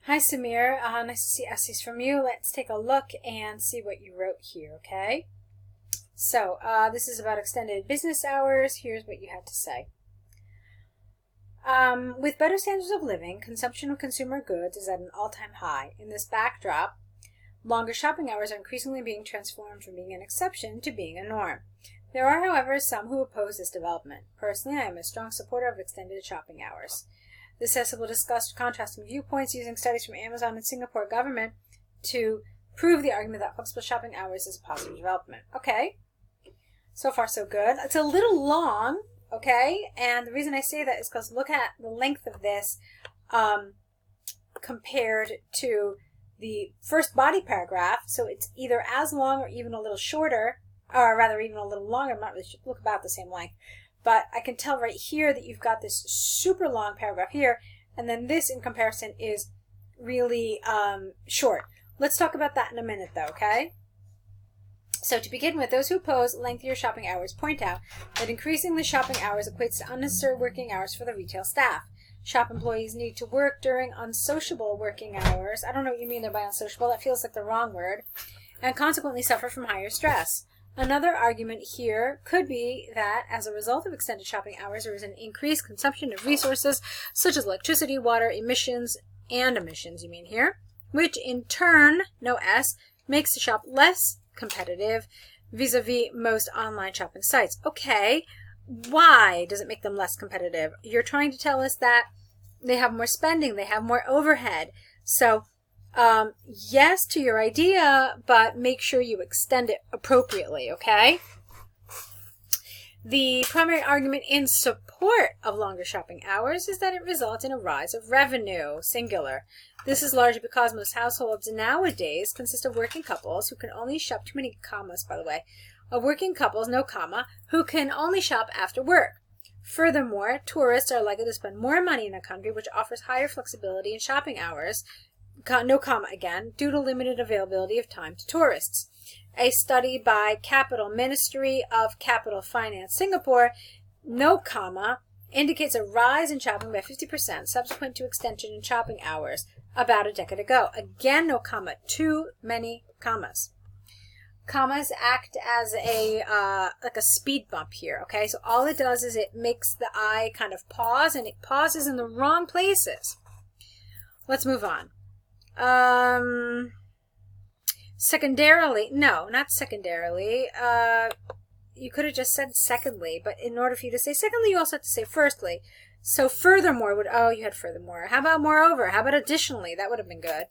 Hi Samir, nice to see essays from you. Let's take a look and see what you wrote here, okay? So, this is about extended business hours. Here's what you had to say. With better standards of living, consumption of consumer goods is at an all-time high. In this backdrop, longer shopping hours are increasingly being transformed from being an exception to being a norm. There are, however, some who oppose this development. Personally, I am a strong supporter of extended shopping hours. This essay will discuss contrasting viewpoints using studies from Amazon and Singapore government to prove the argument that flexible shopping hours is a positive development. Okay, so far so good. It's a little long, okay, and the reason I say that is because look at the length of this compared to the first body paragraph. So it's either as long or even a little shorter, or rather even a little longer. I'm not really sure. Look about the same length. But I can tell right here that you've got this super long paragraph here, and then this in comparison is really short. Let's talk about that in a minute though, okay? So to begin with, those who oppose lengthier shopping hours point out that increasing the shopping hours equates to unnecessary working hours for the retail staff. Shop employees need to work during unsociable working hours. I don't know what you mean there by unsociable. That feels like the wrong word. And consequently suffer from higher stress. Another argument here could be that as a result of extended shopping hours, there is an increased consumption of resources such as electricity, water, emissions, you mean here, which in turn, no S, makes the shop less competitive vis-a-vis most online shopping sites. Okay, why does it make them less competitive? You're trying to tell us that they have more spending, they have more overhead. So yes to your idea, but make sure you extend it appropriately, okay? The primary argument in support of longer shopping hours is that it results in a rise of revenue, singular. This is largely because most households nowadays consist of working couples who can only shop, too many commas by the way, of working couples, no comma, who can only shop after work. Furthermore, tourists are likely to spend more money in a country which offers higher flexibility in shopping hours, no comma again, due to limited availability of time to tourists. A study by Capital Ministry of Capital Finance Singapore, no comma, indicates a rise in shopping by 50% subsequent to extension in shopping hours about a decade ago. Again, no comma, too many commas. Commas act as a like a speed bump here, okay? So all it does is it makes the eye kind of pause, and it pauses in the wrong places. Let's move on. Secondarily, no, not secondarily. You could have just said secondly, but in order for you to say secondly, you also have to say firstly. So furthermore would, oh, you had furthermore. How about moreover? How about additionally? That would have been good.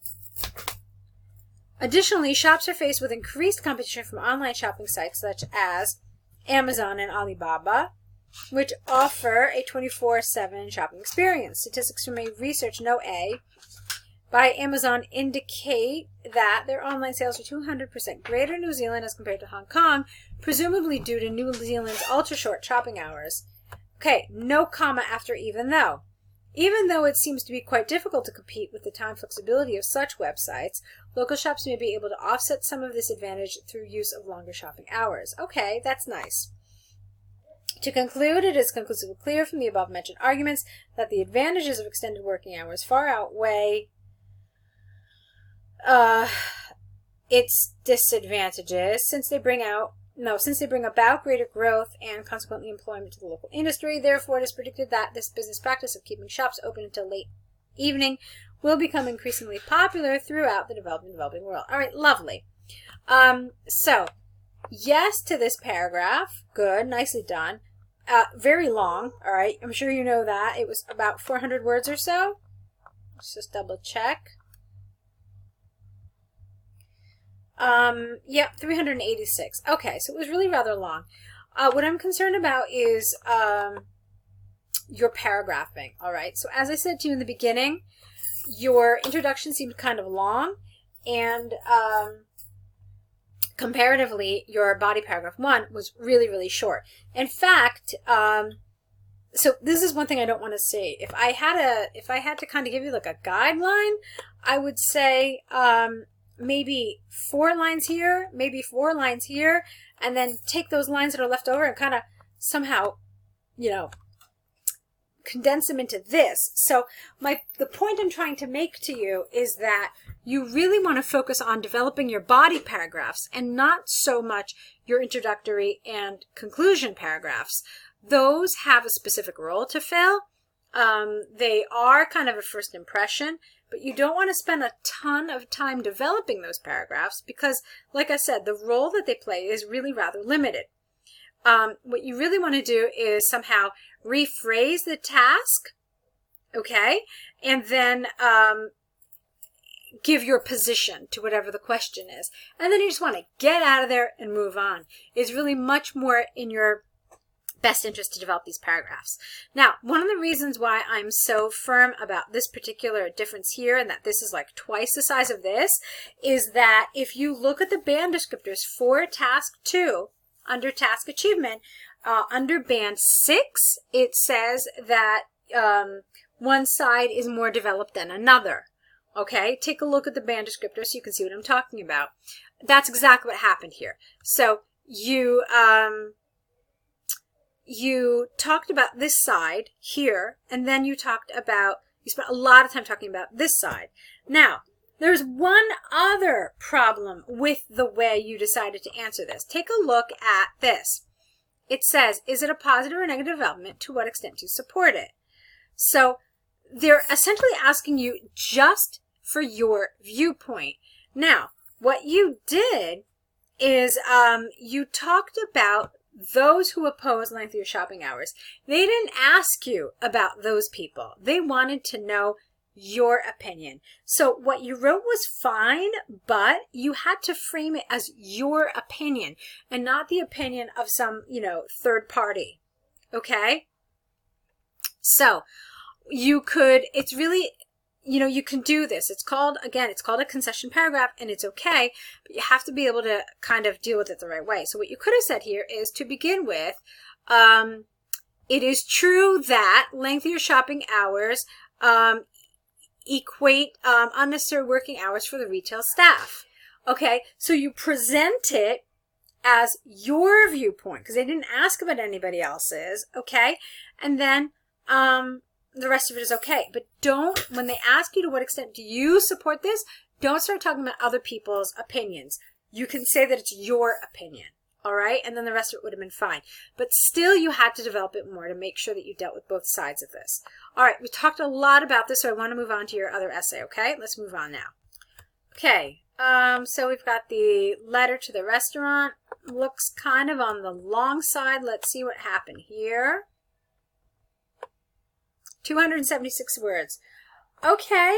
Additionally, shops are faced with increased competition from online shopping sites such as Amazon and Alibaba, which offer a 24/7 shopping experience. Statistics from a research, no A, by Amazon indicate that their online sales are 200% greater in New Zealand as compared to Hong Kong, presumably due to New Zealand's ultra-short shopping hours. Okay, no comma after even though. Even though it seems to be quite difficult to compete with the time flexibility of such websites, local shops may be able to offset some of this advantage through use of longer shopping hours. Okay, that's nice. To conclude, it is conclusively clear from the above-mentioned arguments that the advantages of extended working hours far outweigh its disadvantages since they bring about greater growth and consequently employment to the local industry. Therefore, it is predicted that this business practice of keeping shops open until late evening will become increasingly popular throughout the developing world. All right, lovely. So yes to this paragraph. Good, nicely done. Very long. All right, I'm sure you know that. It was about 400 words or so. Let's just double check. Yep, 386. Okay, so it was really rather long. What I'm concerned about is your paragraphing, all right? So as I said to you in the beginning, your introduction seemed kind of long, and comparatively, your body paragraph 1 was really, really short. In fact, so this is one thing I don't want to say. If I had to kind of give you like a guideline, I would say maybe 4 lines here, maybe 4 lines here, and then take those lines that are left over and kind of somehow, you know, condense them into this. So the point I'm trying to make to you is that you really want to focus on developing your body paragraphs and not so much your introductory and conclusion paragraphs. Those have a specific role to fill. They are kind of a first impression, but you don't want to spend a ton of time developing those paragraphs because, like I said, the role that they play is really rather limited. What you really want to do is somehow rephrase the task, okay, and then give your position to whatever the question is. And then you just want to get out of there and move on. It's really much more in your best interest to develop these paragraphs. Now, one of the reasons why I'm so firm about this particular difference here and that this is like twice the size of this is that if you look at the band descriptors for task 2 under task achievement, under band 6, it says that one side is more developed than another. Okay, take a look at the band descriptor so you can see what I'm talking about. That's exactly what happened here. So you talked about this side here, and then you spent a lot of time talking about this side. Now, there's one other problem with the way you decided to answer this. Take a look at this. It says, is it a positive or negative development? To what extent do you support it? So they're essentially asking you just for your viewpoint. Now, what you did is you talked about those who oppose lengthier shopping hours. They didn't ask you about those people. They wanted to know your opinion. So what you wrote was fine, but you had to frame it as your opinion and not the opinion of some, third party. Okay? So you could, it's really, you can do this. It's called a concession paragraph, and it's okay, but you have to be able to kind of deal with it the right way. So what you could have said here is, to begin with, it is true that lengthier shopping hours equate unnecessary working hours for the retail staff. Okay, so you present it as your viewpoint because they didn't ask about anybody else's. Okay, and then the rest of it is okay. But when they ask you to what extent do you support this, don't start talking about other people's opinions. You can say that it's your opinion. All right, and then the rest of it would have been fine. But still, you had to develop it more to make sure that you dealt with both sides of this. All right, we talked a lot about this, so I want to move on to your other essay, okay? Let's move on now. Okay, so we've got the letter to the restaurant. Looks kind of on the long side. Let's see what happened here. 276 words. Okay,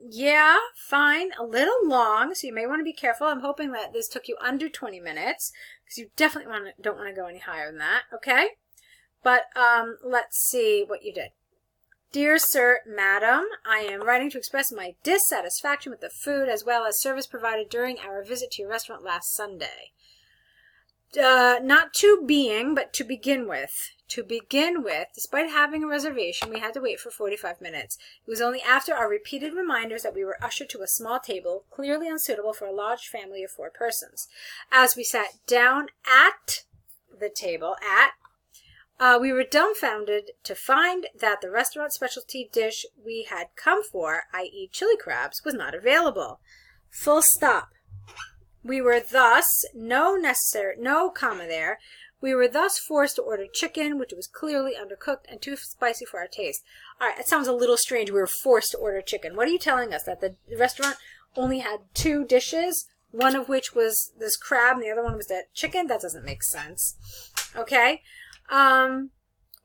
yeah, fine, a little long, so you may want to be careful. I'm hoping that this took you under 20 minutes, because you definitely don't want to go any higher than that, okay? But let's see what you did. Dear Sir, Madam, I am writing to express my dissatisfaction with the food as well as service provided during our visit to your restaurant last Sunday. Not to being, but to begin with. To begin with, despite having a reservation, we had to wait for 45 minutes. It was only after our repeated reminders that we were ushered to a small table, clearly unsuitable for a large family of 4 persons. As we sat down at the table, we were dumbfounded to find that the restaurant specialty dish we had come for, i.e. chili crabs, was not available. Full stop. We were thus, no comma there, we were thus forced to order chicken, which was clearly undercooked and too spicy for our taste. All right, it sounds a little strange. We were forced to order chicken. What are you telling us? That the restaurant only had 2 dishes, one of which was this crab and the other one was that chicken? That doesn't make sense. Okay.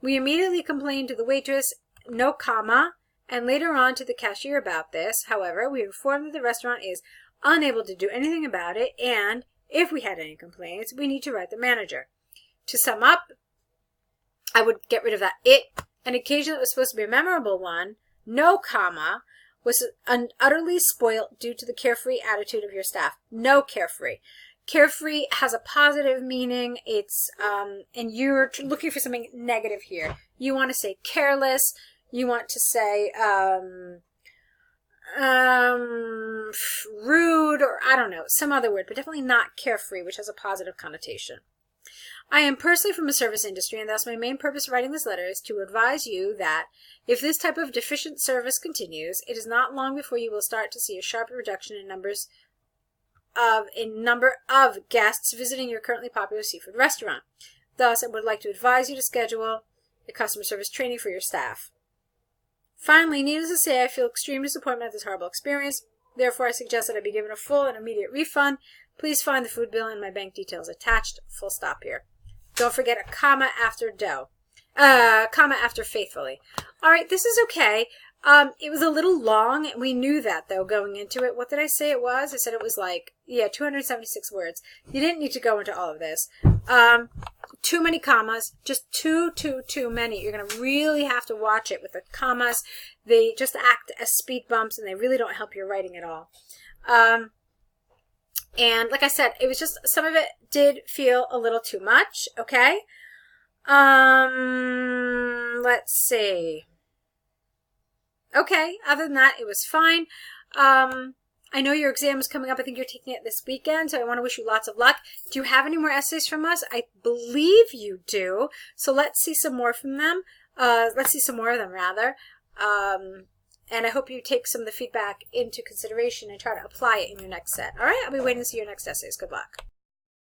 We immediately complained to the waitress, no comma, and later on to the cashier about this. However, we informed that the restaurant is unable to do anything about it, and if we had any complaints, we need to write the manager. To sum up, I would get rid of that it. An occasion that was supposed to be a memorable one, no comma, was utterly spoilt due to the carefree attitude of your staff. No carefree. Carefree has a positive meaning. It's and you're looking for something negative here. You want to say careless. You want to say rude, or I don't know, some other word, but definitely not carefree, which has a positive connotation. I am personally from a service industry, and thus my main purpose of writing this letter is to advise you that if this type of deficient service continues, it is not long before you will start to see a sharp reduction in number of guests visiting your currently popular seafood restaurant. Thus, I would like to advise you to schedule a customer service training for your staff. Finally, needless to say, I feel extreme disappointment at this horrible experience. Therefore, I suggest that I be given a full and immediate refund. Please find the food bill and my bank details attached. Full stop here. Don't forget a comma after comma after faithfully. All right, this is okay. It was a little long. We knew that, though, going into it. What did I say it was? I said it was like, 276 words. You didn't need to go into all of this. Too many commas. Just too many. You're going to really have to watch it with the commas. They just act as speed bumps, and they really don't help your writing at all. And like I said, it was just, some of it did feel a little too much, okay? Let's see. Okay, other than that, it was fine. I know your exam is coming up. I think you're taking it this weekend, so I want to wish you lots of luck. Do you have any more essays from us? I believe you do. So let's see some more from them. Let's see some more of them, rather. And I hope you take some of the feedback into consideration and try to apply it in your next set. All right, I'll be waiting to see your next essays. Good luck.